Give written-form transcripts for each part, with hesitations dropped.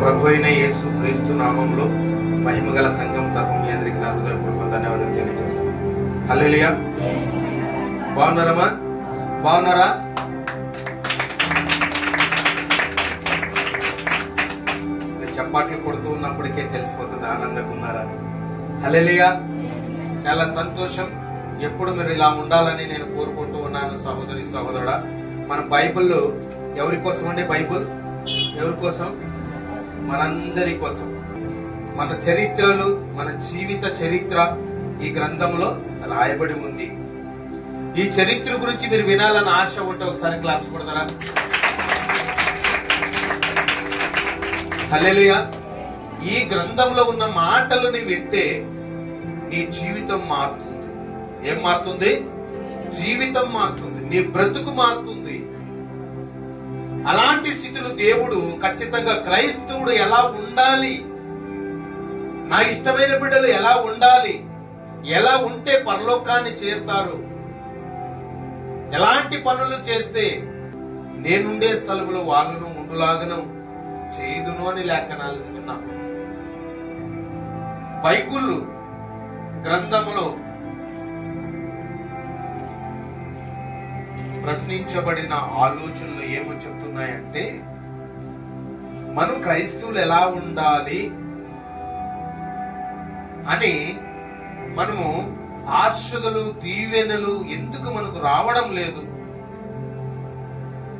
ప్రభు అయిన యేసు క్రీస్తు నామంలో మహిమగల సంఘం తరపున మీ అందరికీ నా హృదయపూర్వక ధన్యవాదాలు తెలియజేస్తున్నాను. హల్లెలూయా. బాగున్నారమ్మా? బాగున్నారా? చప్పట్లు కొడుతూ ఉన్నప్పటికే తెలిసిపోతుంది ఆనందంగా ఉన్నారా. హల్లెలూయా. చాలా సంతోషం. ఎప్పుడు మీరు ఇలా ఉండాలని నేను కోరుకుంటూ ఉన్నాను. సహోదరి సహోదరుడా, మన బైబిల్ ఎవరి కోసం అండి? బైబిల్ ఎవరి కోసం? మనందరి కోసం. మన చరిత్రలు, మన జీవిత చరిత్ర ఈ గ్రంథంలో రాయబడి ఉంది. ఈ చరిత్ర గురించి మీరు వినాలని ఆశ ఉంటే ఒకసారి క్లాస్ కొడతారా? హల్లెలూయా. ఈ గ్రంథంలో ఉన్న మాటలని వింటే నీ జీవితం మారుతుంది. ఏం మారుతుంది? జీవితం మారుతుంది. నీ బ్రతుకు మారుతుంది. అలాంటి స్థితిలో దేవుడు ఖచ్చితంగా క్రైస్తవుడు ఎలా ఉండాలి, నా ఇష్టమైన బిడ్డలు ఎలా ఉండాలి, ఎలా ఉంటే పరలోకాన్ని చేరుతారు, ఎలాంటి పనులు చేస్తే నేనుండే స్థలంలో వాళ్ళను ఉండులాగను చేయుదును అని లేఖనాలు విన్నాను. బైబిల్ గ్రంథములో ప్రశ్నించబడిన ఆలోచనలు ఏమో చెప్తున్నాయంటే, మనం క్రైస్తవులు ఎలా ఉండాలి అని, మనము ఆశలు దీవెనలు ఎందుకు మనకు రావడం లేదు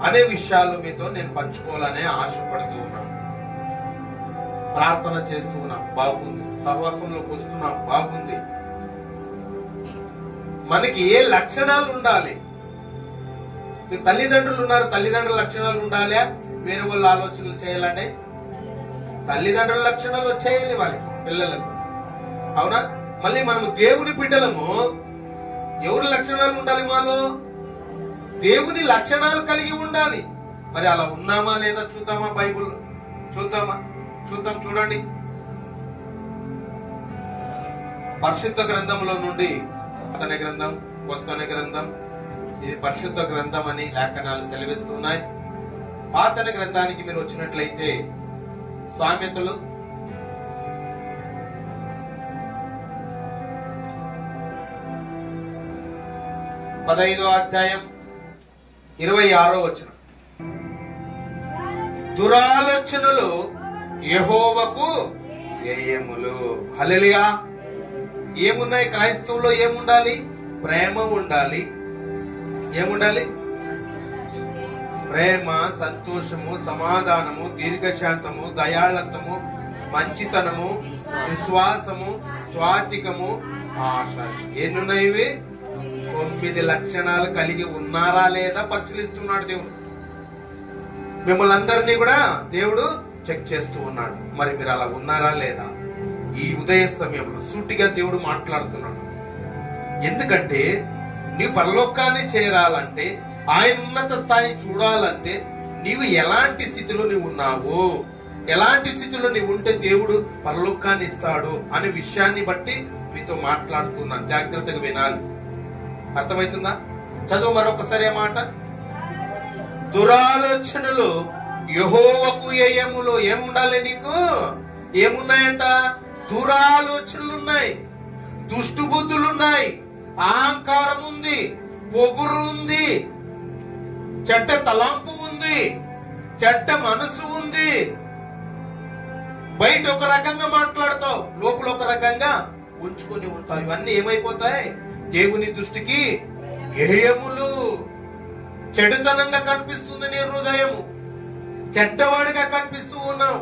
అనే విషయాలు మీతో నేను పంచుకోవాలనే ఆశపడుతూ ఉన్నాను. ప్రార్థన చేస్తూ ఉన్నా, బాగుంది. సహవాసంలోకి వస్తున్నా, బాగుంది. మనకి ఏ లక్షణాలు ఉండాలి? తల్లిదండ్రులు ఉన్నారు, తల్లిదండ్రుల లక్షణాలు ఉండాలి. వేరే వాళ్ళ ఆలోచనలు చేయాలంటే తల్లిదండ్రుల లక్షణాలు వచ్చేయాలి వాళ్ళకి, పిల్లలకు. అవునా? మళ్ళీ మనము దేవుని బిడ్డలము, ఎవరి లక్షణాలు ఉండాలి? మాలో దేవుని లక్షణాలు కలిగి ఉండాలి. మరి అలా ఉన్నామా లేదా చూద్దామా? బైబుల్ చూద్దామా? చూద్దాం. చూడండి, పరిశుద్ధ గ్రంథంలో నుండి పాత గ్రంథం, కొత్త గ్రంథం, ఇది పరిశుద్ధ గ్రంథం అని లేఖనాలు సెలవిస్తున్నాయి. పాత గ్రంథానికి మీరు వచ్చినట్లయితే సామెతలు 15వ అధ్యాయం 26వ వచనం. దురాలోచనలు యెహోవాకు వ్యయములు. హల్లెలూయా. ఏమున్నాయి క్రైస్తవులో? ఏముండాలి? ప్రేమ ఉండాలి. ఏముండాలి? ప్రేమ, సంతోషము, సమాధానము, దీర్ఘశాంతము, దయాళత్వము, మంచితనము, విశ్వాసము, స్వాతికము, ఆశ. ఎన్నున్నాయి ఇవి? 9 లక్షణాలు కలిగి ఉన్నారా లేదా పరిశీలిస్తున్నాడు దేవుడు. మిమ్మల్ని అందరినీ కూడా దేవుడు చెక్ చేస్తూ ఉన్నాడు. మరి మీరు అలా ఉన్నారా లేదా? ఈ ఉదయ సమయంలో సూటిగా దేవుడు మాట్లాడుతున్నాడు. ఎందుకంటే నీవు పరలోకాన్ని చేరాలంటే, ఆయన ఉన్నత స్థాయి చూడాలంటే నీవు ఎలాంటి స్థితిలో నీవు ఉన్నావు, ఎలాంటి స్థితిలో నీవు ఉంటే దేవుడు పరలోకాన్ని ఇస్తాడు అనే విషయాన్ని బట్టి మీతో మాట్లాడుతున్నాను. జాగ్రత్తగా వినాలి. అర్థమవుతుందా? చదువు మరొకసారి. మాట, దురాలోచనలు యెహోవాకు వ్యయములు. ఏముండాలి నీకు? ఏమున్నాయంట? దురాలోచనలు ఉన్నాయి, దుష్టు బుద్ధులున్నాయి, అహంకారం ఉంది, పొగురు ఉంది, చెడ్డ తలంపు ఉంది, చెడ్డ మనసు ఉంది. బయట ఒక రకంగా మాట్లాడతావు, లోపల ఒక రకంగా ఉంచుకొని ఉంటావు. ఇవన్నీ ఏమైపోతాయి? దేవుని దృష్టికి వ్యయములు. చెడుతనంగా కనిపిస్తుంది నీ హృదయము, చెడ్డవాడిగా కనిపిస్తూ ఉన్నావు.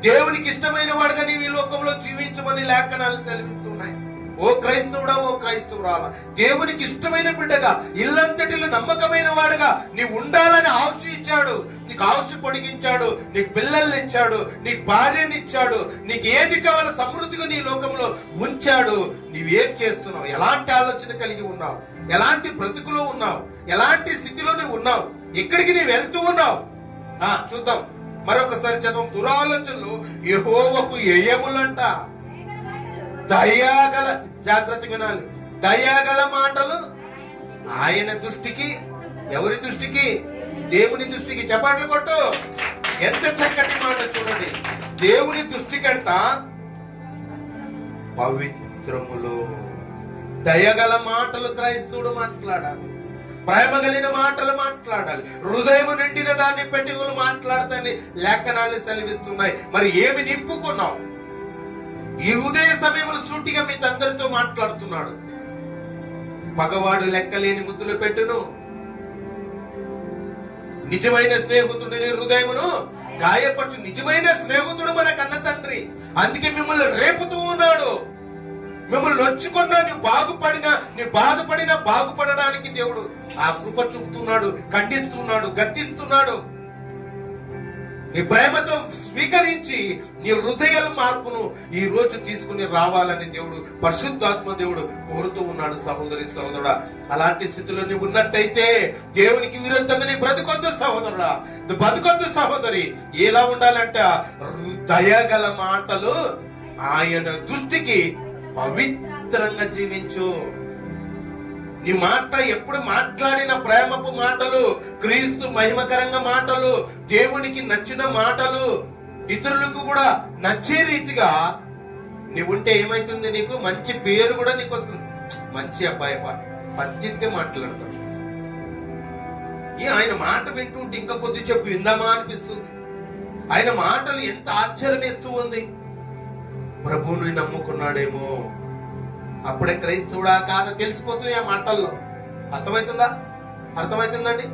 దేవునికి ఇష్టమైన వాడుగా నీవు ఈ లోకంలో జీవించమని లేఖనాలు సెలవిస్తున్నాయి. ఓ క్రైస్తవుడా, ఓ క్రైస్తవురాలా, దేవునికి ఇష్టమైన బిడ్డగా, ఇల్లంతటిలో నమ్మకమైన వాడుగా నీవు ఉండాలని ఆశ ఇచ్చాడు. నీకు ఆశ పొడిగించాడు, నీకు పిల్లల్ని ఇచ్చాడు, నీకు భార్యని ఇచ్చాడు, నీకు ఏది కావాలో సమృద్ధిగా నీ లోకంలో ఉంచాడు. నీవేం చేస్తున్నావు? ఎలాంటి ఆలోచన కలిగి ఉన్నావు? ఎలాంటి బ్రతుకులో ఉన్నావు? ఎలాంటి స్థితిలో నువ్వు ఉన్నావు? ఎక్కడికి నీవు వెళ్తూ ఉన్నావు? చూద్దాం మరొకసారి చదువు. దురాలోచనలు యెహోవాకు వ్యయములంట. దయాగల, జాగ్రత్త వినాలి, దయాగల మాటలు ఆయన దృష్టికి, ఎవరి దృష్టికి? దేవుని దృష్టికి. చపాట్లు కొట్టు. ఎంత చక్కటి మాట చూడండి. దేవుని దృష్టి కంట పవిత్రములు. దయగల మాటలు క్రైస్తవుడు మాట్లాడాలి, ప్రేమ కలిగిన మాటలు మాట్లాడాలి, హృదయం నిండిన దాన్ని పెట్టుకుని మాట్లాడతాన్ని లేఖనాలు సెలవిస్తున్నాయి. మరి ఏమి నింపుకున్నావు? ఈ ఉదయ సమయంలో సూటిగా మీ తండ్రితో మాట్లాడుతున్నాడు. పగవాడు లెక్కలేని ముద్దులు పెట్టును, నిజమైన స్నేహితుడిని హృదయమును గాయపరచు. నిజమైన స్నేహితుడు మన కన్న తండ్రి. అందుకే మిమ్మల్ని రేపుతూ ఉన్నాడు. మిమ్మల్ని నొచ్చుకున్నా, నువ్వు బాగుపడినా, నువ్వు బాధపడినా బాగుపడడానికి దేవుడు ఆ కృప చూపుతున్నాడు, ఖండిస్తున్నాడు, గద్దిస్తున్నాడు. నీ ప్రేమతో స్వీకరించి నీ హృదయాల మార్పును ఈ రోజు తీసుకుని రావాలని దేవుడు, పరిశుద్ధాత్మ దేవుడు కోరుతూ ఉన్నాడు. సహోదరి సహోదరుడా, అలాంటి స్థితిలో నువ్వు ఉన్నట్టయితే దేవునికి విరుద్ధంగా నీ బ్రతుకొద్దు సహోదరుడా, బతుకొద్దు సహోదరి. ఎలా ఉండాలంట? దయగల మాటలు ఆయన దృష్టికి పవిత్రంగా జీవించు. నీ మాట ఎప్పుడు మాట్లాడిన ప్రేమపు మాటలు, క్రీస్తు మహిమకరంగా మాటలు, దేవునికి నచ్చిన మాటలు, ఇతరులకు కూడా నచ్చే రీతిగా నీవుంటే ఏమైతుంది? నీకు మంచి పేరు కూడా నీకు వస్తుంది. మంచి అబ్బాయి పద్ధతిగా మాట్లాడతాడు. ఆయన మాట వింటుంటే ఇంకా కొద్ది చెప్పు విందామా అనిపిస్తుంది. ఆయన మాటలు ఎంత ఆశ్చర్యమేస్తూ ఉంది. ప్రభువుని నమ్ముకున్నాడేమో, అప్పుడే క్రైస్తవుడా కాదా తెలిసిపోతుంది ఆ మాటల్లో. అర్థమవుతుందా? అర్థమవుతుందండి.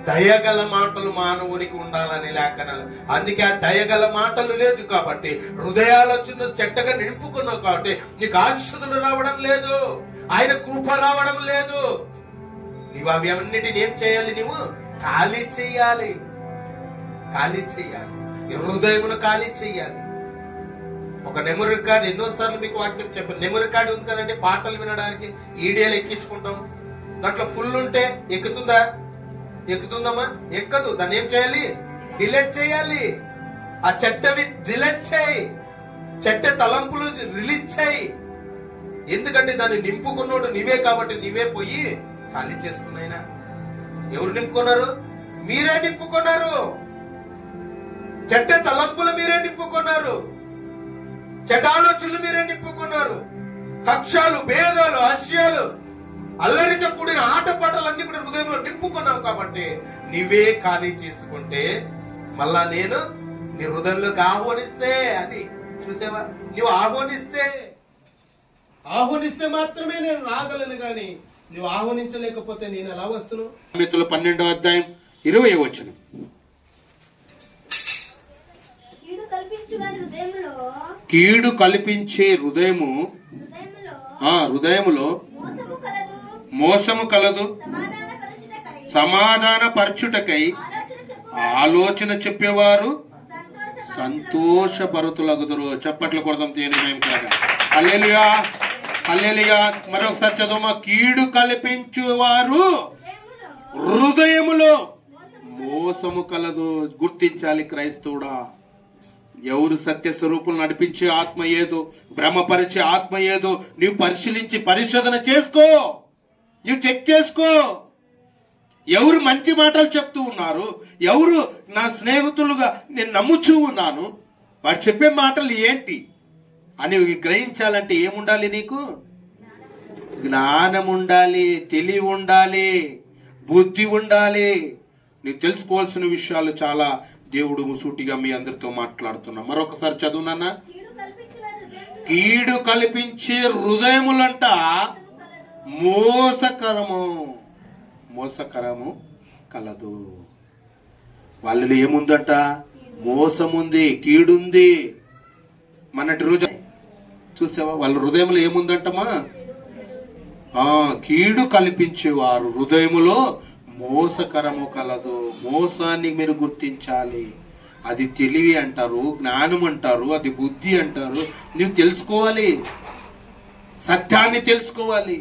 దయగల మాటలు మానవునికి ఉండాలని లేఖనాలు. అందుకే ఆ దయగల మాటలు లేదు కాబట్టి, హృదయాలోచన చెడ్డగా నింపుకున్నావు కాబట్టి నీకు ఆశీస్సులు రావడం లేదు, ఆయన కృప రావడం లేదు. నీవు అవి అన్నిటిని ఏం చేయాలి? నీవు ఖాళీ చెయ్యాలి, ఖాళీ చెయ్యాలి. ఈ హృదయమును ఖాళీ చెయ్యాలి. ఒక మెమరీ కార్డు, ఎన్నోసార్లు మీకు వాక్యం చెప్పాను. మెమరీ కార్డు ఉంది కదండి, పాటలు వినడానికి ఈడియాలు ఎక్కించుకుంటాం. దాంట్లో ఫుల్ ఉంటే ఎక్కుతుందా? ఎక్కుతుందమ్మా? ఎక్కదు. దాన్ని ఏం చేయాలి? డిలీట్ చేయాలి. ఆ చెడ్డవి డిలీట్ చేయి, చెడ్డ తలంపులు రిలీజ్ చేయి. ఎందుకంటే దాన్ని నింపుకున్నాడు నీవే కాబట్టి నీవే పోయి ఖాళీ చేసుకున్నాయినా. ఎవరు నింపుకున్నారు? మీరే నింపుకున్నారు. చెడ్డ తలంపులు మీరే నింపుకున్నారు, చెడ్డ ఆలోచనలు మీరే నింపుకున్నారు. కక్షాలు, భేదాలు, హాస్యాలు, అల్లరితో కూడిన ఆటపాటలన్నీ కూడా హృదయంలో నింపుకున్నావు కాబట్టి నీవే ఖాళీ చేసుకుంటే మళ్ళా నేను నీ హృదయంలోకి ఆహ్వానిస్తే, అది చూసేవా, నువ్వు ఆహ్వానిస్తే మాత్రమే నేను రాగలను, గాని నువ్వు ఆహ్వానించలేకపోతే నేను ఎలా వస్తును? 12వ అధ్యాయం 20వ వచనం. కీడు కల్పించే హృదయములో మోసము కలదు, సమాధాన పరచుటకై ఆలోచన చెప్పేవారు సంతోషపరుతులగుదురు. చప్పట్లు కొడదాం తేని కాగా. హల్లెలూయా, హల్లెలూయా. మరొకసారి చదువు. కీడు కల్పించువారు హృదయములో మోసము కలదు. గుర్తించాలి క్రైస్తవుడా. ఎవరు సత్య స్వరూపులు నడిపించే ఆత్మ ఏదో, భ్రమపరిచే ఆత్మ ఏదో నీవు పరిశీలించి పరిశోధన చేసుకో, నువ్వు చెక్ చేసుకో. ఎవరు మంచి మాటలు చెప్తూ ఉన్నారు, ఎవరు నా స్నేహితులుగా నేను నమ్ముచూ ఉన్నాను, వారు చెప్పే మాటలు ఏంటి అని గ్రహించాలంటే ఏముండాలి? నీకు జ్ఞానం ఉండాలి, తెలివి ఉండాలి, బుద్ధి ఉండాలి. నీవు తెలుసుకోవాల్సిన విషయాలు చాలా దేవుడు సూటిగా మీ అందరితో మాట్లాడుతున్నా. మరొకసారి చదువునన్నా. కీడు కల్పించే హృదయములంట మోసకరము కలదు. వాళ్ళలో ఏముందట? మోసముంది, కీడుంది. మనటి రోజు చూసావా వాళ్ళ హృదయంలో ఏముందంటమా? కీడు కల్పించేవారు హృదయములో మోసకరము కలదు. మోసాన్ని మీరు గుర్తించాలి. అది తెలివి అంటారు, జ్ఞానం అంటారు, అది బుద్ధి అంటారు. నువ్వు తెలుసుకోవాలి, సత్యాన్ని తెలుసుకోవాలి.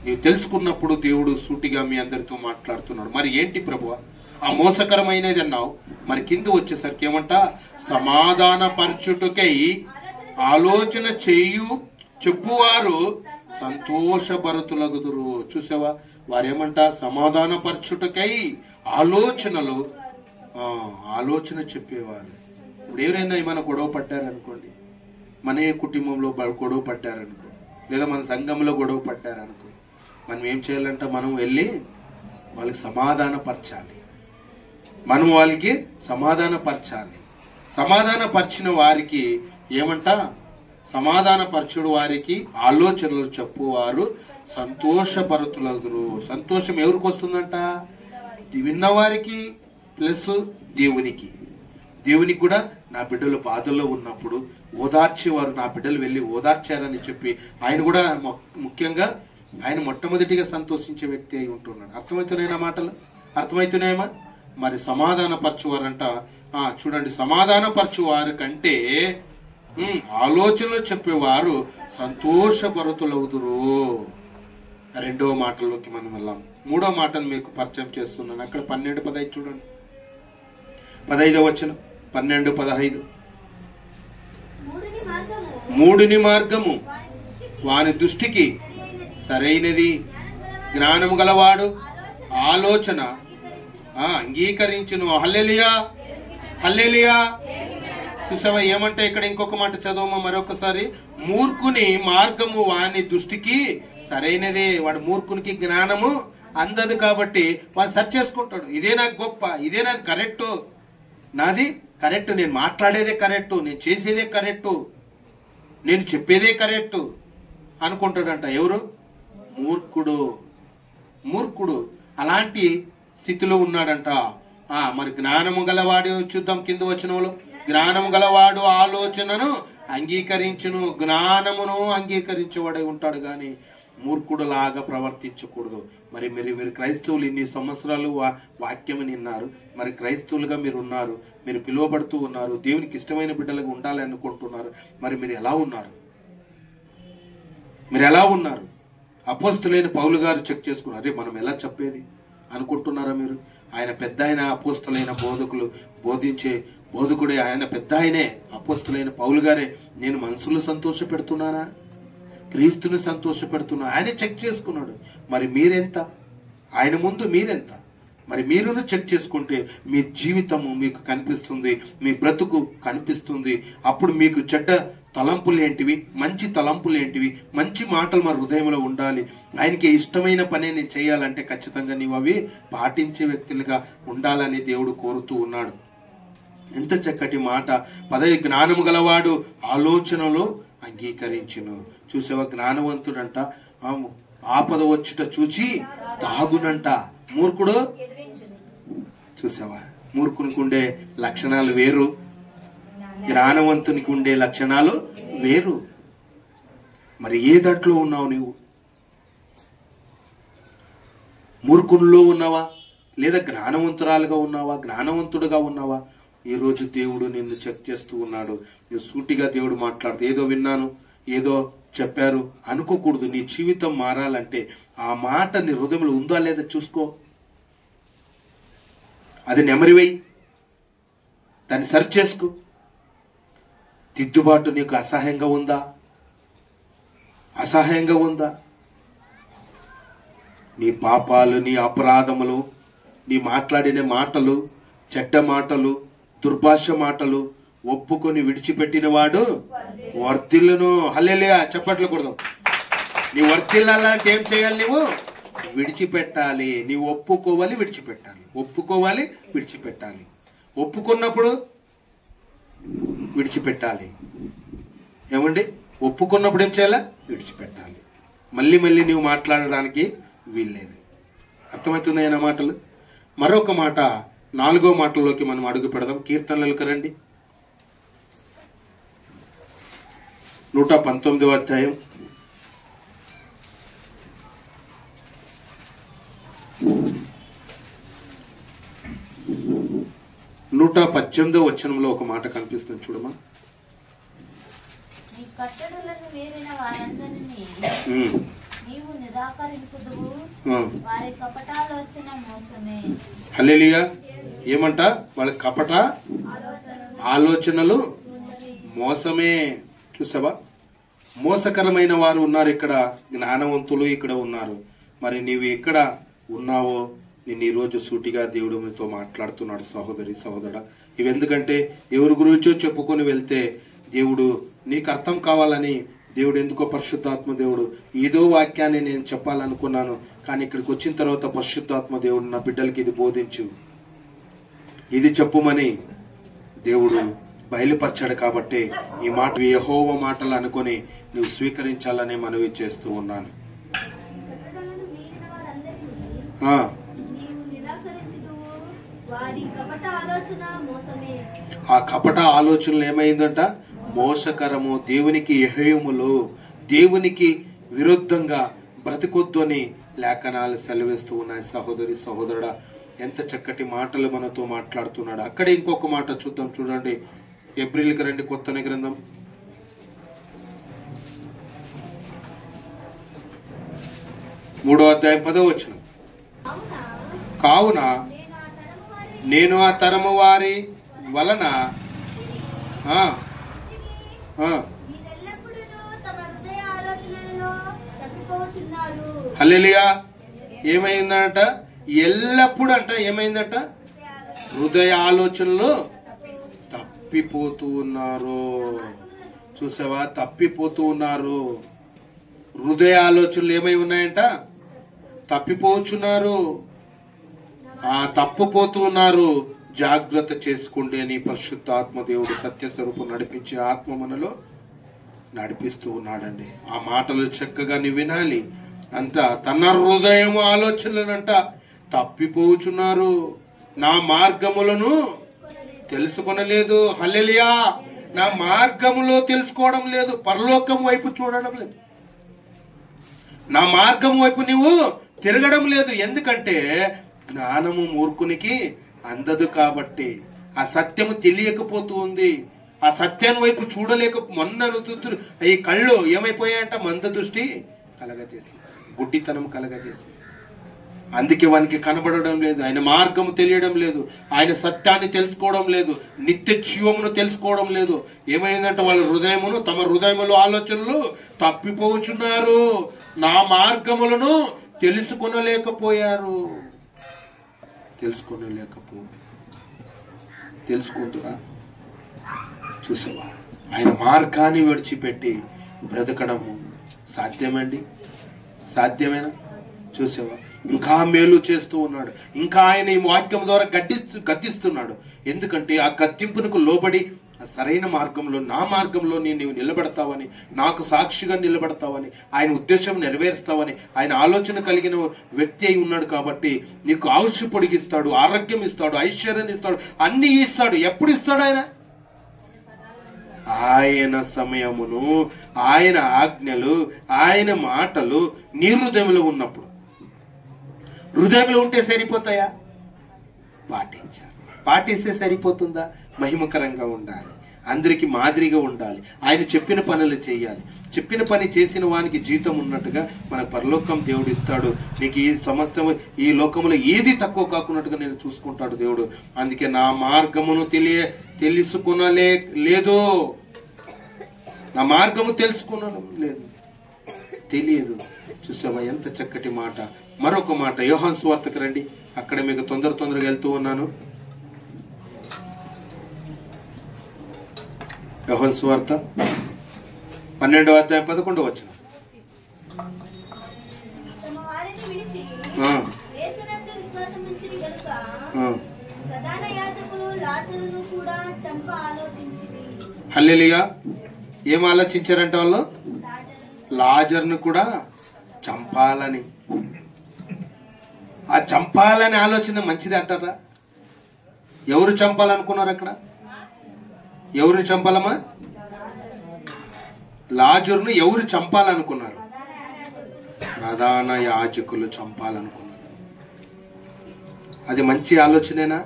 నీవు తెలుసుకున్నప్పుడు దేవుడు సూటిగా మీ అందరితో మాట్లాడుతున్నాడు. మరి ఏంటి ప్రభువా ఆ మోసకరమైనది అన్నావు? మరి కింద వచ్చేసరికి ఏమంట? సమాధాన పరచుటకై ఆలోచన చెప్పువారు సంతోషభరితులగుదురు. చూసావా, వారేమంట? సమాధాన పరచుటకై ఆలోచన చెప్పేవారు. ఇప్పుడు ఎవరైనా ఏమైనా గొడవ పడ్డారనుకోండి, మన కుటుంబంలో గొడవ పడ్డారనుకో, లేదా మన సంఘంలో గొడవ పడ్డారనుకో, మనం ఏం చేయాలంటే మనం వెళ్ళి వాళ్ళకి సమాధానపరచాలి. మనం వాళ్ళకి సమాధానపరచాలి. సమాధానపరిచిన వారికి ఏమంట, సమాధానపరచుడు వారికి ఆలోచనలు చెప్పువారు సంతోషపరుతులగురు. సంతోషం ఎవరికి వస్తుందంట? విన్నవారికి ప్లస్ దేవునికి. దేవునికి కూడా నా బిడ్డలు బాధల్లో ఉన్నప్పుడు ఓదార్చేవారు, నా బిడ్డలు వెళ్ళి ఓదార్చారని చెప్పి ఆయన కూడా ముఖ్యంగా ఆయన మొట్టమొదటిగా సంతోషించే వ్యక్తి అయి ఉంటున్నాడు. అర్థమవుతున్నాయా మాటలు? అర్థమవుతున్నాయమ్మా? మరి సమాధానపరచువారంట. చూడండి, సమాధానపరచువారి కంటే ఆలోచనలు చెప్పేవారు సంతోషపరుతులవుదురు. రెండవ మాటల్లోకి మనం వెళ్ళాం. మూడో మాటను మీకు పరిచయం చేస్తున్నాను. అక్కడ 12-15 చూడండి. 15వ వచనం, 12-15. మూడుని మార్గము వాని దృష్టికి సరైనది, జ్ఞానము గలవాడు ఆలోచన అంగీకరించును. హల్లెలూయా, హల్లెలూయా. చూసావా ఏమంటే ఇక్కడ? ఇంకొక మాట చదవమా మరొకసారి. మూర్ఖుని మార్గము వాని దృష్టికి సరైనదే. వాడు మూర్ఖునికి జ్ఞానము అందదు కాబట్టి వాడు సెర్చ్ చేసుకుంటాడు. ఇదే నాకు గొప్ప, ఇదే నాకు కరెక్టు, నాది కరెక్ట్, నేను మాట్లాడేదే కరెక్టు, నేను చేసేదే కరెక్టు, నేను చెప్పేదే కరెక్టు అనుకుంటాడంట. ఎవరు? మూర్ఖుడు. మూర్ఖుడు అలాంటి స్థితిలో ఉన్నాడంట. మరి జ్ఞానము గలవాడు చూద్దాం కింద వచనంలో. జ్ఞానము గలవాడు ఆలోచనను అంగీకరించును. జ్ఞానమును అంగీకరించేవాడే ఉంటాడు గాని మూర్ఖుడు లాగా ప్రవర్తించకూడదు. మరి మీరు క్రైస్తవులు ఇన్ని సంవత్సరాలు వాక్యం విన్నారు, మరి క్రైస్తవులుగా మీరు ఉన్నారు, మీరు పిలువబడుతూ ఉన్నారు, దేవునికి ఇష్టమైన బిడ్డలుగా ఉండాలి అనుకుంటున్నారు. మరి మీరు ఎలా ఉన్నారు? మీరు ఎలా ఉన్నారు? అపోస్తులైన పౌలు గారు చెక్ చేసుకున్నారు. అరే మనం ఎలా చెప్పేది అనుకుంటున్నారా మీరు? ఆయన పెద్ద ఆయన, అపోస్తులైన బోధకులు బోధించే బోధకుడే ఆయన, పెద్ద ఆయనే, అపోస్తులైన పౌలు గారే. నేను మనసులు సంతోష పెడుతున్నానా? క్రీస్తుని సంతోష పెడుతున్నా? ఆయన చెక్ చేసుకున్నాడు. మరి మీరెంత? ఆయన ముందు మీరెంత? మరి మీరును చెక్ చేసుకుంటే మీ జీవితము మీకు కనిపిస్తుంది, మీ బ్రతుకు కనిపిస్తుంది. అప్పుడు మీకు చెడ్డ తలంపులు ఏంటివి, మంచి తలంపులు ఏంటివి, మంచి మాటలు మన హృదయంలో ఉండాలి. ఆయనకి ఇష్టమైన పని నేను చేయాలంటే ఖచ్చితంగా నీవు అవి పాటించే వ్యక్తులుగా ఉండాలని దేవుడు కోరుతూ ఉన్నాడు. ఎంత చక్కటి మాట. జ్ఞానము గలవాడు ఆలోచనలో అంగీకరించును. చూసావా, జ్ఞానవంతుడంట ఆపద వచ్చుట చూచి దాగునంట. మూర్ఖుడు చూసావా, మూర్ఖునికి ఉండే లక్షణాలు వేరు, జ్ఞానవంతునికి ఉండే లక్షణాలు వేరు. మరి ఏ దాంట్లో ఉన్నావు నీవు? మూర్ఖునిలో ఉన్నావా, లేదా జ్ఞానవంతురాలుగా ఉన్నావా, జ్ఞానవంతుడుగా ఉన్నావా? ఈ రోజు దేవుడు నిన్ను చెక్ చేస్తూ ఉన్నాడు. నువ్వు సూటిగా దేవుడు మాట్లాడుతూ ఏదో విన్నాను, ఏదో చెప్పారు అనుకోకూడదు. నీ జీవితం మారాలంటే ఆ మాట నీ హృదయంలో ఉందా లేదా చూసుకో. అది నెమరివేయి, దాన్ని సర్చ్ చేసుకో. దిద్దుబాటు నీకు అసహ్యంగా ఉందా? అసహ్యంగా ఉందా? నీ పాపాలు, నీ అపరాధములు, నీ మాట్లాడిన మాటలు, చెడ్డ మాటలు, దుర్భాష మాటలు ఒప్పుకొని విడిచిపెట్టిన వాడు వర్ధిల్లును. హల్లెలూయా, చప్పట్లు కొడదాం. నీ వర్ధిల్లాలంటే ఏం చేయాలి? నువ్వు విడిచిపెట్టాలి. నీవు ఒప్పుకోవాలి, విడిచిపెట్టాలి. ఒప్పుకోవాలి, విడిచిపెట్టాలి. ఒప్పుకున్నప్పుడు విడిచిపెట్టాలి. ఏమండి? ఒప్పుకున్నప్పుడు ఏం చేయాలా? విడిచిపెట్టాలి. మళ్ళీ మళ్ళీ నీవు మాట్లాడడానికి వీల్లేదు. అర్థమవుతుంది ఆయన మాటలు. మరొక మాట, 4వ మాటల్లోకి మనం అడుగు పెడదాం. కీర్తనలకు రండి. 119వ అధ్యాయం 118వ వచనంలో ఒక మాట కనిపిస్తుంది చూడమా. హల్లెలూయా. ఏమంట? వాళ్ళ కపట ఆలోచనలు మోసమే. చూసావా, మోసకరమైన వారు ఉన్నారు ఇక్కడ, జ్ఞానవంతులు ఇక్కడ ఉన్నారు. మరి నీవు ఎక్కడ ఉన్నావో నేను ఈరోజు సూటిగా దేవుడు మీతో మాట్లాడుతున్నాడు. సహోదరి సహోదరుడా, ఇవి ఎందుకంటే ఎవరి గురించో చెప్పుకొని వెళ్తే దేవుడు నీకు అర్థం కావాలని దేవుడు ఎందుకో పరిశుద్ధాత్మ దేవుడు ఏదో వాక్యాన్ని నేను చెప్పాలనుకున్నాను, కానీ ఇక్కడికి వచ్చిన తర్వాత పరిశుద్ధాత్మ దేవుడు నా బిడ్డలకి ఇది బోధించు, ఇది చెప్పుమని దేవుడు బయలుపరిచాడు. కాబట్టి ఈ మాట యెహోవా మాటలు అనుకొని నువ్వు స్వీకరించాలని మనవి చేస్తూ ఉన్నాను. ఆ కపట ఆలోచనలు ఏమైందంట? మోసకరము, దేవునికి యెహోములు, దేవునికి విరుద్ధంగా బ్రతికొద్దు అని లేఖనాలు సెలవిస్తూ ఉన్నాయి. సహోదరి సహోదరుడా, ఎంత చక్కటి మాటలు మనతో మాట్లాడుతున్నాడు. అక్కడే ఇంకొక మాట చూద్దాం, చూడండి. ఏప్రిల్కి రండి, కొత్త గ్రంథం 3వ అధ్యాయం 10వ వచనం. కావున నేను ఆ తరము వారి వలన హల్లెలూయా. ఏమైందంట? ఎల్లప్పుడు అంట ఏమైందంట? హృదయ ఆలోచనలు తప్పిపోతూ ఉన్నారు. చూసావా? తప్పిపోతూ ఉన్నారు. హృదయ ఆలోచనలు ఏమై ఉన్నాయంట? తప్పిపోతున్నారు. తప్పుపోతూ ఉన్నారు. జాగ్రత్త చేసుకోండి అని పరిశుద్ధ ఆత్మ దేవుడు సత్యస్వరూపం నడిపించే ఆత్మ మనలో నడిపిస్తూ ఉన్నాడండి. ఆ మాటలు చక్కగా నువ్వు వినాలి. అంత తన హృదయము ఆలోచనలనంట తప్పిపోచున్నారు. నా మార్గములను తెలుసుకొనలేదు. హల్లెలూయా. నా మార్గములో తెలుసుకోవడం లేదు, పరలోకం వైపు చూడడం లేదు, నా మార్గం వైపు నువ్వు తిరగడం లేదు. ఎందుకంటే జ్ఞానము మూర్ఖునికి అందదు కాబట్టి. ఆ సత్యము తెలియకపోతూ ఉంది. ఆ సత్యాన్ని వైపు చూడలేక ఈ కళ్ళు ఏమైపోయాయంట? మంద దృష్టి కలగజేసి, గుడ్డితనం కలగజేసి. అందుకే వానికి కనబడడం లేదు, ఆయన మార్గము తెలియడం లేదు, ఆయన సత్యాన్ని తెలుసుకోవడం లేదు, నిత్య జీవమును తెలుసుకోవడం లేదు. ఏమైందంటే వాళ్ళ హృదయమును, తమ హృదయములో ఆలోచనలు తప్పిపోచున్నారు. నా మార్గములను తెలుసుకొనలేకపోయారు. తెలుసుకుంటురా? చూసావా? ఆయన మార్గాన్ని విడిచిపెట్టి బ్రతకడము సాధ్యమండి? సాధ్యమేనా? చూసావా? ఇంకా మేలు చేస్తూ ఉన్నాడు. ఇంకా ఆయన ఈ వాక్యం ద్వారా గద్దిస్తున్నాడు. ఎందుకంటే ఆ గద్దింపునకు లోబడి సరైన మార్గంలో, నా మార్గంలో నీవు నిలబడతావని, నాకు సాక్షిగా నిలబడతావని, ఆయన ఉద్దేశం నెరవేరుస్తావని ఆయన ఆలోచన కలిగిన వ్యక్తి అయి ఉన్నాడు. కాబట్టి నీకు ఆయుష్షు పొడిగిస్తాడు, ఆరోగ్యం ఇస్తాడు, ఐశ్వర్యాన్ని ఇస్తాడు, అన్ని ఇస్తాడు. ఎప్పుడు ఇస్తాడు? ఆయన సమయమును, ఆయన ఆజ్ఞలు, ఆయన మాటలు నీ హృదయంలో ఉన్నప్పుడు. హృదయంలో ఉంటే సరిపోతాయా? పాటిస్తే సరిపోతుందా? మహిమకరంగా ఉండాలి, అందరికి మాదిరిగా ఉండాలి, ఆయన చెప్పిన పనులు చేయాలి. చెప్పిన పని చేసిన వానికి జీతం ఉన్నట్టుగా మన పరలోకం దేవుడు ఇస్తాడు. నీకు ఈ సమస్తం ఈ లోకంలో ఏది తక్కువ కాకున్నట్టుగా నేను చూసుకుంటాడు దేవుడు. అందుకే నా మార్గమును తెలుసుకునలే లేదు, నా మార్గము తెలుసుకునడం లేదు, తెలియదు. చూసావా? ఎంత చక్కటి మాట. మరొక మాట యోహాను సువార్తకు రండి. అక్కడ మీకు తొందరగా వెళ్తూ ఉన్నాను. యోహాను సువార్త 12వ అధ్యాయం 11వ వచనం. హల్లెలూయా. ఏం ఆలోచించారంట వాళ్ళు? లాజర్ను కూడా చంపాలని. ఆ చంపాలని ఆలోచన మంచిది అంటారా? ఎవరు చంపాలనుకున్నారు అక్కడ? ఎవరిని చంపాలమ్మా? లాజరును ఎవరు చంపాలనుకున్నారు? ప్రధాన యాజకులు చంపాలనుకున్నారు. అది మంచి ఆలోచనేనా?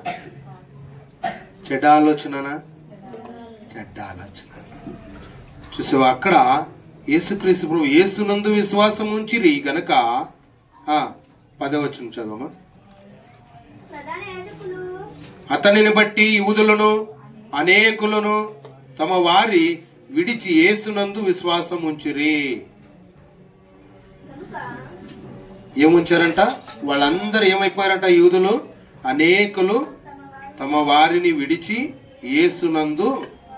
చెడ్డ ఆలోచననా? చెడ్డ ఆలోచన. చూసావా? అక్కడ యేసుక్రీస్తు ప్రభు యేసునందు విశ్వాసం ఉంచిరి గనక 10వ వచనం చదవమా. అతనిని బట్టి యూదులను అనేకులను తమ వారి విడిచి యేసునందు విశ్వాసం ఉంచిరి. ఏముంచారంట? వాళ్ళందరూ ఏమైపోయారంట? యూదులు అనేకులు తమ వారిని విడిచి యేసునందు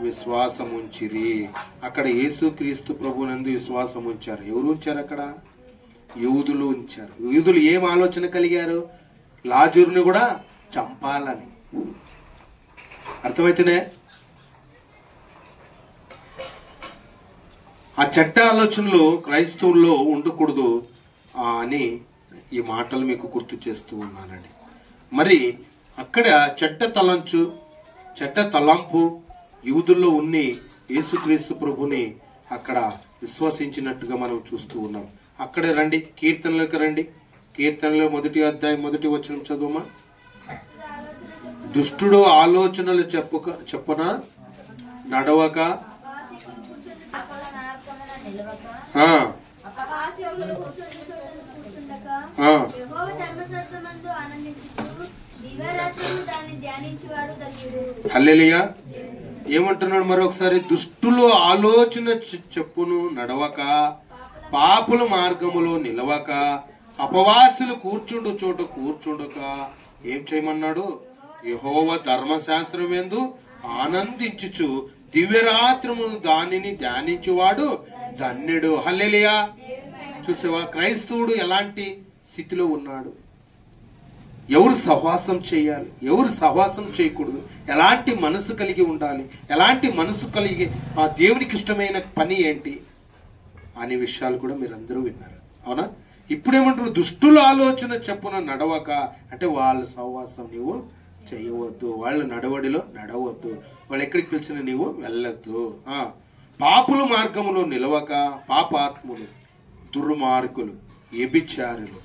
విశ్వాసం ఉంచిరి. అక్కడ యేసుక్రీస్తు ప్రభునందు విశ్వాసం ఉంచారు. ఎవరు ఉంచారు? అక్కడ యూదులు ఉంచారు. యూదులు ఏం ఆలోచన కలిగారు? లాజరుని కూడా చంపాలని. అర్థమైతేనే ఆ చెడ్డ ఆలోచనలు క్రైస్తవుల్లో ఉండకూడదు అని ఈ మాటలు మీకు గుర్తు చేస్తూ ఉన్నానండి. మరి అక్కడ చెడ్డ తలంపు యూదుల్లో ఉన్ని యేసుక్రీస్తు ప్రభుని అక్కడ విశ్వసించినట్టుగా మనం చూస్తూ ఉన్నాం. అక్కడే రండి, కీర్తనలోకి రండి. కీర్తనలో 1వ అధ్యాయం 1వ వచనం చదువుమా. దుష్టుడు ఆలోచనలు చెప్పున నడవక హల్లెలూయా. ఏమంటున్నాడు మరొకసారి? దుష్టులు ఆలోచన చెప్పును నడవక, పాపుల మార్గములో నిలవక, అపవాసులు కూర్చుండు చోట కూర్చుండక ఏం చేయమన్నాడు? యెహోవా ధర్మశాస్త్రం యందు ఆనందించుచు దివ్యరాత్రము దానిని ధ్యానించువాడు ధన్యుడు. హల్లెలూయా. చూసావా క్రైస్తవుడు ఎలాంటి స్థితిలో ఉన్నాడు? ఎవరు సహవాసం చేయాలి, ఎవరు సహవాసం చేయకూడదు, ఎలాంటి మనసు కలిగి ఉండాలి, ఎలాంటి మనసు కలిగి ఆ దేవునికి ఇష్టమైన పని ఏంటి అనే విషయాలు కూడా మీరందరూ విన్నారు. అవునా? ఇప్పుడేమంటారు? దుష్టుల ఆలోచన చెప్పున నడవక అంటే వాళ్ళ సహవాసం నీవు చేయవద్దు, వాళ్ళ నడవడిలో నడవద్దు, వాళ్ళు ఎక్కడికి పిలిచిన నీవు వెళ్ళొద్దు. పాపుల మార్గములో నిలవక, పాపాత్ములు, దుర్మార్గులు, వ్యభిచారులు,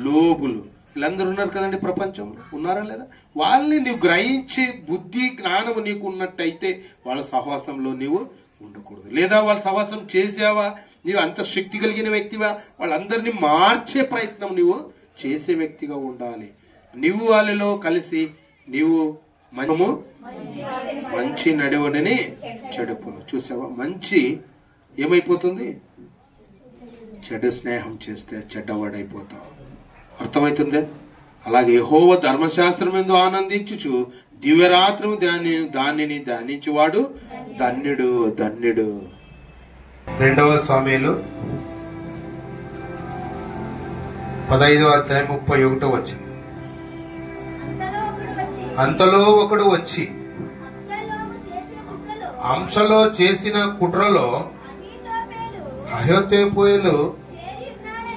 లోబులు వీళ్ళందరూ ఉన్నారు కదండి ప్రపంచంలో. ఉన్నారా లేదా? వాళ్ళని నీవు గ్రహించే బుద్ధి జ్ఞానము నీకు ఉన్నట్టయితే వాళ్ళ సహవాసంలో నీవు ఉండకూడదు. లేదా వాళ్ళ సహవాసం చేసావా, నీవు అంత శక్తి కలిగిన వ్యక్తివా, వాళ్ళందరినీ మార్చే ప్రయత్నం నీవు చేసే వ్యక్తిగా ఉండాలి. నీవు వాళ్ళలో కలిసి నీవు మంచి నడవడిని చెడుపును. చూసావా? మంచి ఏమైపోతుంది? చెడు స్నేహం చేస్తే చెడ్డవాడైపోతావు. అర్థమవుతుందే? అలాగే యెహోవా ధర్మశాస్త్రం యందు ఆనందించుచు దివ్యరాత్రము దానిని ధ్యానించువాడు ధన్యుడు. ధన్యుడు. 2వ సమూయేలు 15వ అధ్యాయం 31వ వచనం. అంతలో ఒకడు వచ్చి అంశలో చేసిన కుట్రలో అహీతోపెలు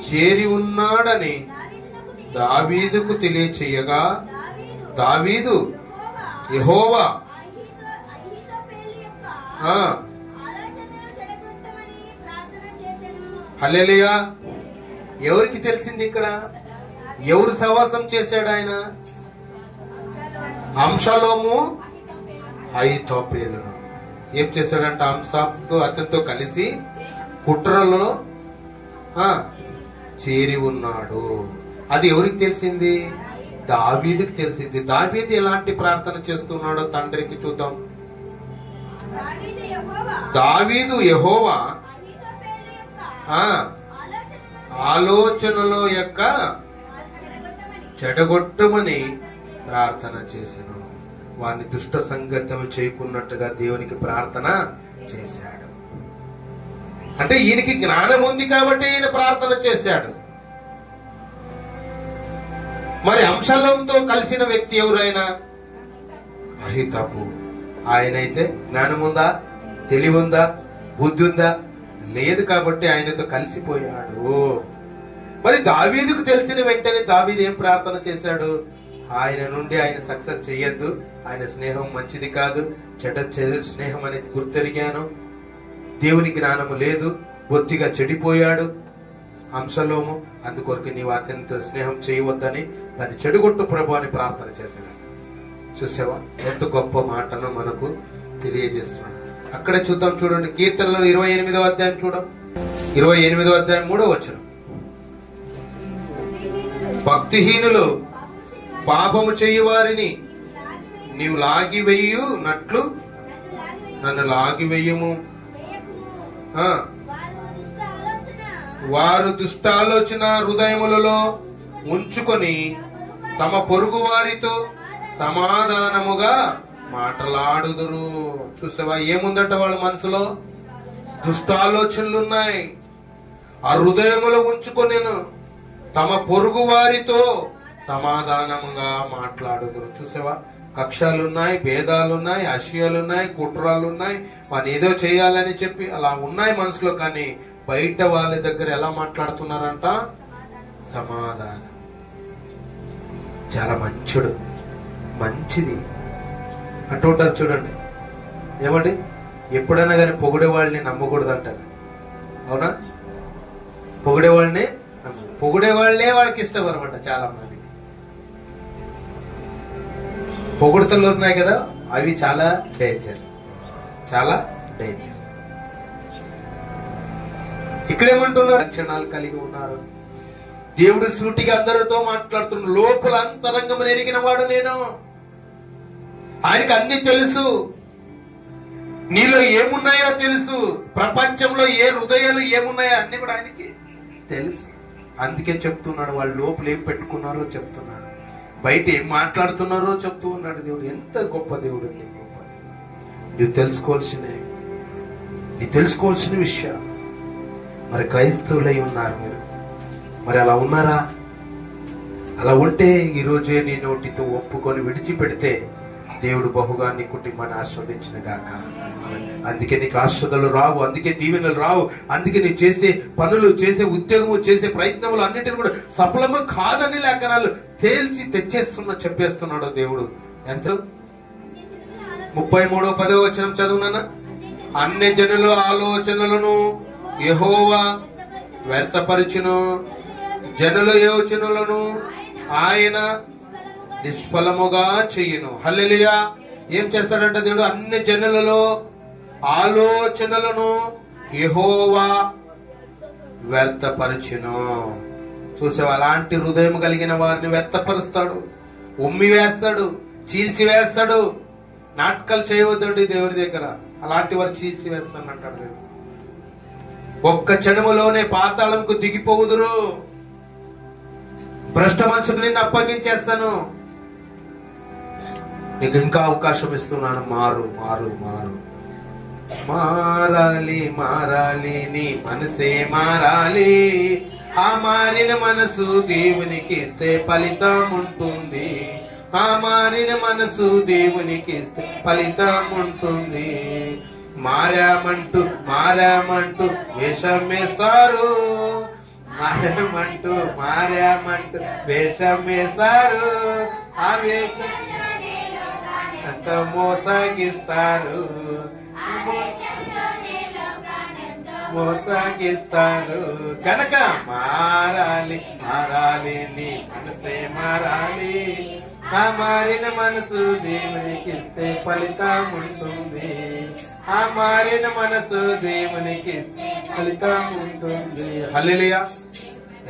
చేరి ఉన్నాడని దావీదుకు తెలియచేయగా, దావీదు యెహోవా హల్లెలూయా. ఎవరికి తెలిసింది ఇక్కడ? ఎవరు సహవాసం చేశాడు ఆయన? అంశలోము అహీతోపెలును. ఏం చేశాడంట? అంశంతో అతనితో కలిసి కుట్రలో చేరి ఉన్నాడు. అది ఎవరికి తెలిసింది? దావీదుకి తెలిసింది. దావీదు ఎలాంటి ప్రార్థన చేస్తున్నాడో తండ్రికి చూద్దాం. దావీదు యెహోవా ఆలోచనలో యొక్క చెడగొట్టమని ప్రార్థన చేశాను. వారిని దుష్ట సంగతం చేయకున్నట్టుగా దేవునికి ప్రార్థన చేశాడు. అంటే ఈయనకి జ్ఞానం ఉంది కాబట్టి ఈయన ప్రార్థన చేశాడు. మరి అంశలంతో కలిసిన వ్యక్తి ఎవరైనా? అహీతోపెలు. ఆయనైతే జ్ఞానం ఉందా, తెలివి ఉందా, బుద్ధి ఉందా? లేదు. కాబట్టి ఆయనతో కలిసిపోయాడు. మరి దావీదుకు తెలిసిన వెంటనే దావీదు ఏం ప్రార్థన చేశాడు? ఆయన నుండి ఆయన సక్సెస్ చెయ్యొద్దు, ఆయన స్నేహం మంచిది కాదు, చెడ్డ స్నేహం అనేది గుర్తెరిగాను, దేవుని జ్ఞానము లేదు, బొత్తిగా చెడిపోయాడు అంశలోము, అందుకొరకు నీవు అతనితో స్నేహం చేయవద్దని దాన్ని చెడుగొట్టు ప్రభు అని ప్రార్థన చేశాడు. చూసావా ఎంత గొప్ప మాటను మనకు తెలియజేస్తున్నాడు. అక్కడే చూద్దాం, చూడండి కీర్తనలో 28వ అధ్యాయం చూడం. 28వ అధ్యాయం 3వ వచనం. భక్తిహీనులు పాపము చేయు వారిని నీవు లాగివేయునట్లు నన్ను లాగివేయము. వారు దుష్టాలోచన హృదయములలో ఉంచుకొని తమ పొరుగు వారితో సమాధానముగా మాటలాడుదురు. చూసావా ఏముందట వాళ్ళ మనసులో? దుష్టాలోచనలు ఉన్నాయి. ఆ హృదయములో ఉంచుకొనెను తమ పొరుగు వారితో సమాధానముగా మాట్లాడుదురు. చూసావా, కక్షలున్నాయి, భేదాలున్నాయి, అసూయలున్నాయి, కుట్రాలున్నాయి, వాని ఏదో చేయాలని చెప్పి అలా ఉన్నాయి మనసులో. కానీ బయట వాళ్ళ దగ్గర ఎలా మాట్లాడుతున్నారంట? సమాధానం. చాలా మంచుడు, మంచిది అంటుంటారు చూడండి. ఏమండి, ఎప్పుడైనా కానీ పొగిడే వాళ్ళని నమ్మకూడదు అంటారు. అవునా? పొగిడే వాళ్ళని పొగిడే వాళ్ళే వాళ్ళకి ఇష్టం అనమాట. చాలా మంది పొగుడుతలు ఉన్నాయి కదా, అవి చాలా డేంజర్, చాలా డేంజర్. ఇక్కడేమంటున్నారు? లక్షణాలు కలిగి ఉన్నారు. దేవుడు సూటిగా అందరితో మాట్లాడుతున్నాడు. లోపల అంతరంగం ఎరిగిన వాడు నేను. ఆయనకు అన్ని తెలుసు. నీలో ఏమున్నాయో తెలుసు. ప్రపంచంలో ఏ హృదయాలు ఏమున్నాయో అన్ని కూడా ఆయనకి తెలుసు. అందుకే చెప్తున్నాడు, వాళ్ళు లోపల ఏం పెట్టుకున్నారో చెప్తున్నాడు, బయట ఏం మాట్లాడుతున్నారో చెప్తూ ఉన్నాడు. దేవుడు ఎంత గొప్ప దేవుడు అండి, గొప్ప. నువ్వు తెలుసుకోవాల్సిన విషయాలు. మరి క్రైస్తవులై ఉన్నారు మీరు, మరి అలా ఉన్నారా? అలా ఉంటే ఈరోజే నీ నోటితో ఒప్పుకొని విడిచిపెడితే దేవుడు బహుగా నీ కుటుంబాన్ని ఆస్వాదించిన గాక. అందుకే నీకు ఆశ్రదలు రావు, అందుకే దీవెనలు రావు, అందుకే నీ చేసే పనులు, చేసే ఉద్యోగము, చేసే ప్రయత్నములు అన్నిటిని కూడా సఫలము కాదని లేఖనాలు తేల్చి చెప్పేస్తున్నాడు దేవుడు. ఎంత? 33:10 చదువునా? అన్ని జనుల ఆలోచనలను యెహోవా వ్యర్థపరచును, జనుల యోచనలను ఆయన నిష్ఫలముగా చెయ్యును. హల్లెలూయా. ఏం చేస్తాడంట దేవుడు? అన్ని జనులలో ఆలోచనలను యెహోవా వ్యర్థపరచును. చూసావా, అలాంటి హృదయం కలిగిన వారిని వ్యర్థపరుస్తాడు, ఉమ్మి వేస్తాడు, చీల్చి వేస్తాడు. నాటకాలు చేయవద్దండి దేవుడి దగ్గర. అలాంటి వారు చీల్చి వేస్తానంటాడు దేవుడు. ఒక్క క్షణములోనే పాతాళంకు దిగిపోవుదురు. భ్రష్ట మనసుకు నిన్ను అప్పగించేస్తాను. నీకు ఇంకా అవకాశం ఇస్తున్నాను. మారు మారు మారు. మారాలి మారాలి, నీ మనసే మారాలి. ఆ మారిన మనసు దేవునికి ఇస్తే ఫలితం ఉంటుంది. ఆ మారిన మనసు దేవునికి ఇస్తే ఫలితం ఉంటుంది. మారామంటూ మారామంటూ వేషం వేస్తారు, మారామంటూ మారామంటూ వేషం వేస్తారు. ఆ వేషం అంత మోసాగిస్తారు, మోసాగిస్తారు. కనుక మారాలి మారాలి, నీ మనసే మారాలి. ఆ మారిన మనసు దేవునికి ఇస్తే ఫలితం ఉంటుంది. ఆ మారిన మనసు దేవునికి ఇస్తే ఫలితం ఉంటుంది. హల్లెలూయా.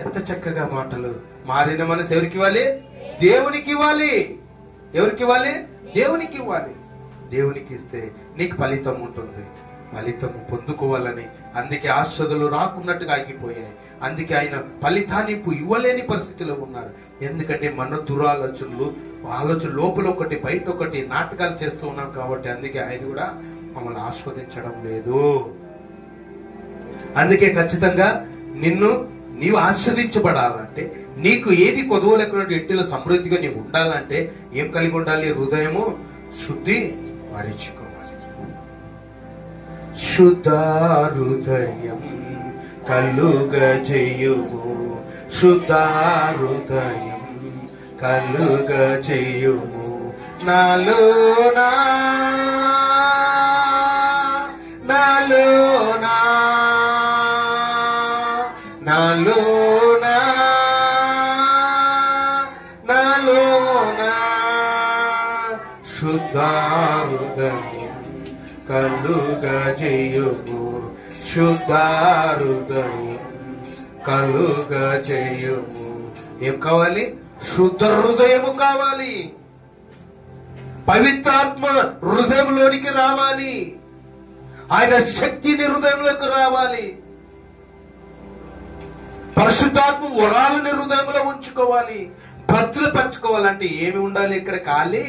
ఎంత చక్కగా మాటలు. మారిన మనసు ఎవరికి ఇవ్వాలి? దేవునికి ఇవ్వాలి. ఎవరికి ఇవ్వాలి? దేవునికి ఇవ్వాలి. దేవునికి ఇస్తే నీకు ఫలితం ఉంటుంది. ఫలితం పొందుకోవాలని అందుకే ఆశ్రదలు రాకున్నట్టుగా ఆగిపోయాయి. అందుకే ఆయన ఫలితాన్ని ఇవ్వలేని పరిస్థితిలో ఉన్నారు. ఎందుకంటే మన దురాలోచనలు, ఆలోచన లోపల ఒకటి బయట ఒకటి నాటకాలు చేస్తూ ఉన్నాం కాబట్టి అందుకే ఆయన కూడా మమ్మల్ని ఆస్వాదించడం లేదు. అందుకే ఖచ్చితంగా నీవు ఆస్వాదించబడాలంటే, నీకు ఏది కొదువ లేకుండా ఎట్టిలో సమృద్ధిగా నీవు ఉండాలంటే ఏం కలిగి ఉండాలి? హృదయము శుద్ధి మరిచుకోవాలి. శుద్ధ హృదయం కలుగజేయుము, శుద్ధ హృదయం కలుగజేయుము. నాలోనా నాలోనా నాలోనా నాలోనా శుద్ధ హృదయం కలుగజేయుము, శుద్ధ హృదయం కలుగజేయుము. ఏం కావాలి? శుద్ధ హృదయము కావాలి. పవిత్రాత్మ హృదయంలోనికి రావాలి. ఆయన శక్తిని హృదయంలోకి రావాలి. పరిశుద్ధాత్మ వరాలని హృదయంలో ఉంచుకోవాలి. భద్రపరచుకోవాలంటే ఏమి ఉండాలి? ఇక్కడ ఖాళీ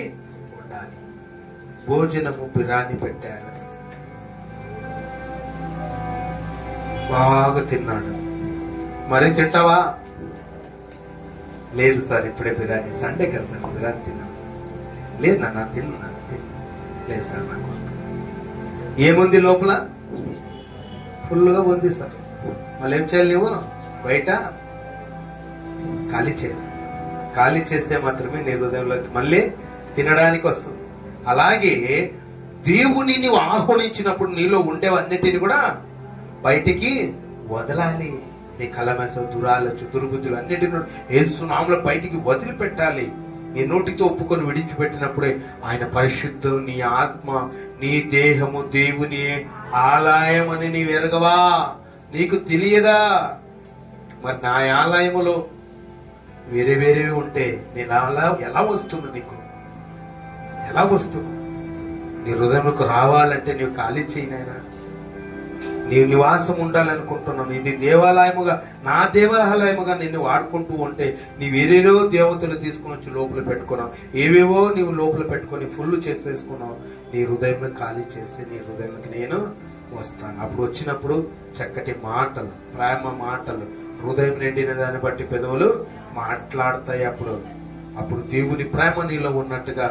ఉండాలి. భోజనము బిర్యానీ పెట్టారు. బాగా తిన్నాడు. మరి తింటావా? లేదు సార్, ఇప్పుడే బిర్యానీ, సండే కదా సార్, బిర్యానీ తిన్నాను సార్. లేదు నాన్న తిన్నా. లేదు సార్, నాకు ఏముంది లోపల? ఫుల్గా ఉంది సార్. మళ్ళీ ఏం చేయాలి? నువ్వు బయట ఖాళీ చేయాలి. ఖాళీ చేస్తే మాత్రమే నీ హృదయంలోకి మళ్ళీ తినడానికి వస్తుంది. అలాగే దేవుని నీవు ఆహ్వానించినప్పుడు నీలో ఉండేవన్నిటిని కూడా బయటికి వదలాలి. నీ కలమెస, దురాలోచన, దుర్బుద్ధులు అన్నిటిని యేసు నామములో బయటికి వదిలిపెట్టాలి. నీ నోటితో ఒప్పుకొని విడిచిపెట్టినప్పుడే ఆయన పరిశుద్ధం. నీ ఆత్మ, నీ దేహము దేవుని ఆలయం అని నీవు ఎరగవా? నీకు తెలియదా? మరి నా ఆలయములో వేరే వేరేవి ఉంటే నేను ఎలా వస్తున్నా? నీకు ఎలా వస్తున్నా? నీ హృదయంలోకి రావాలంటే నీవు ఖాళీ చేయనైనా. నీవు నివాసం ఉండాలనుకుంటున్నావు. ఇది దేవాలయముగా, నా దేవాలయముగా నిన్ను వాడుకుంటూ ఉంటే నీవేరేరో దేవతలు తీసుకుని వచ్చి లోపల పెట్టుకున్నావు. ఏవేవో నీవు లోపల పెట్టుకొని ఫుల్ చేసేసుకున్నావు. నీ హృదయంలో ఖాళీ చేసి నీ హృదయంలోకి నేను వస్తాను. అప్పుడు వచ్చినప్పుడు చక్కటి మాటలు, ప్రేమ మాటలు, హృదయం నిండిన దాన్ని బట్టి పెదవులు మాట్లాడతాయి. అప్పుడు దేవుని ప్రేమ నీలో ఉన్నట్టుగా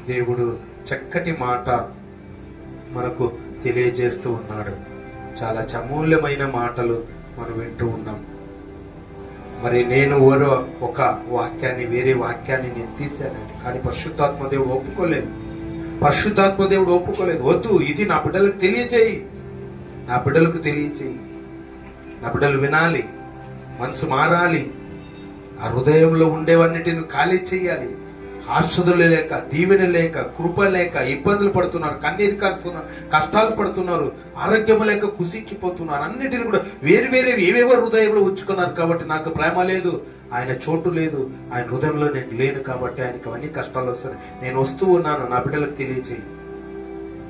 దేవుడు చక్కటి మాట మనకు తెలియజేస్తూ ఉన్నాడు. చాలా అమూల్యమైన మాటలు మనం వింటూ ఉన్నాం. మరి నేను ఒక వాక్యాన్ని, వేరే వాక్యాన్ని నేను తీశానండి, కానీ పరిశుద్ధాత్మ దేవుడు ఒప్పుకోలేదు. పరిశుద్ధాత్మ దేవుడు ఒప్పుకోలేదు. వద్దు, ఇది నా బిడ్డలకు తెలియచేయి, నా బిడ్డలకు తెలియచేయి. నా బిడ్డలు వినాలి, మనసు మారాలి, ఆ హృదయంలో ఉండేవన్నిటిని ఖాళీ చేయాలి. ఆశ్రదులు లేక, దీవెన లేక, కృప లేక ఇబ్బందులు పడుతున్నారు, కన్నీరు కారుస్తున్నారు, కష్టాలు పడుతున్నారు, ఆరోగ్యం లేక కుసించిపోతున్నారు. అన్నిటిని కూడా వేరు వేరే ఏవేవో హృదయంలో ఉంచుకున్నారు. కాబట్టి నాకు ప్రేమ లేదు, ఆయన చోటు లేదు, ఆయన హృదయంలో నేను లేను, కాబట్టి ఆయనకి అవన్నీ కష్టాలు వస్తాయి. నేను వస్తూ ఉన్నాను, నా బిడ్డలకు తెలియచేయి.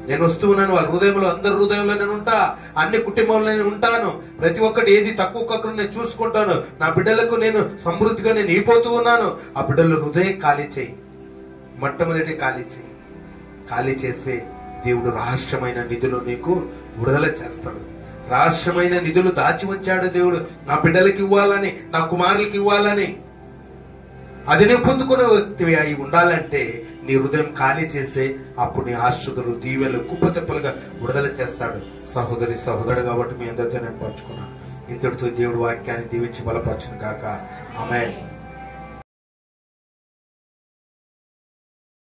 నేను వస్తూ ఉన్నాను, వాళ్ళ హృదయంలో, అందరి హృదయంలో నేను ఉంటా, అన్ని కుటుంబంలో నేను ఉంటాను. ప్రతి ఒక్కటి ఏది తక్కువ కాకుండా నేను చూసుకుంటాను. నా బిడ్డలకు నేను సమృద్ధిగా నేను అయిపోతూ ఉన్నాను. ఆ బిడ్డలు హృదయం ఖాళీ చేయి, మొట్టమొదటి ఖాళీ చేయి. ఖాళీ చేస్తే దేవుడు రహస్యమైన నిధులు నీకు విడుదల చేస్తాడు. రహస్యమైన నిధులు దాచి ఉంచాడు దేవుడు, నా బిడ్డలకి ఇవ్వాలని, నా కుమారులకి ఇవ్వాలని. అది నువ్వు పొందుకునే వ్యక్తివి అయి ఉండాలంటే నీ హృదయం ఖాళీ చేస్తే అప్పుడు నీ ఆశ్రదులు, దీవెలు, కుప్పతెప్పలుగా విడుదల చేస్తాడు. సహోదరి, సహోదరుడు, కాబట్టి మీ అందరితో నేను పంచుకున్నాను. ఇంతటితో దేవుడు వాక్యాన్ని దీవించి బలపరచును గాక. ఆమేన్.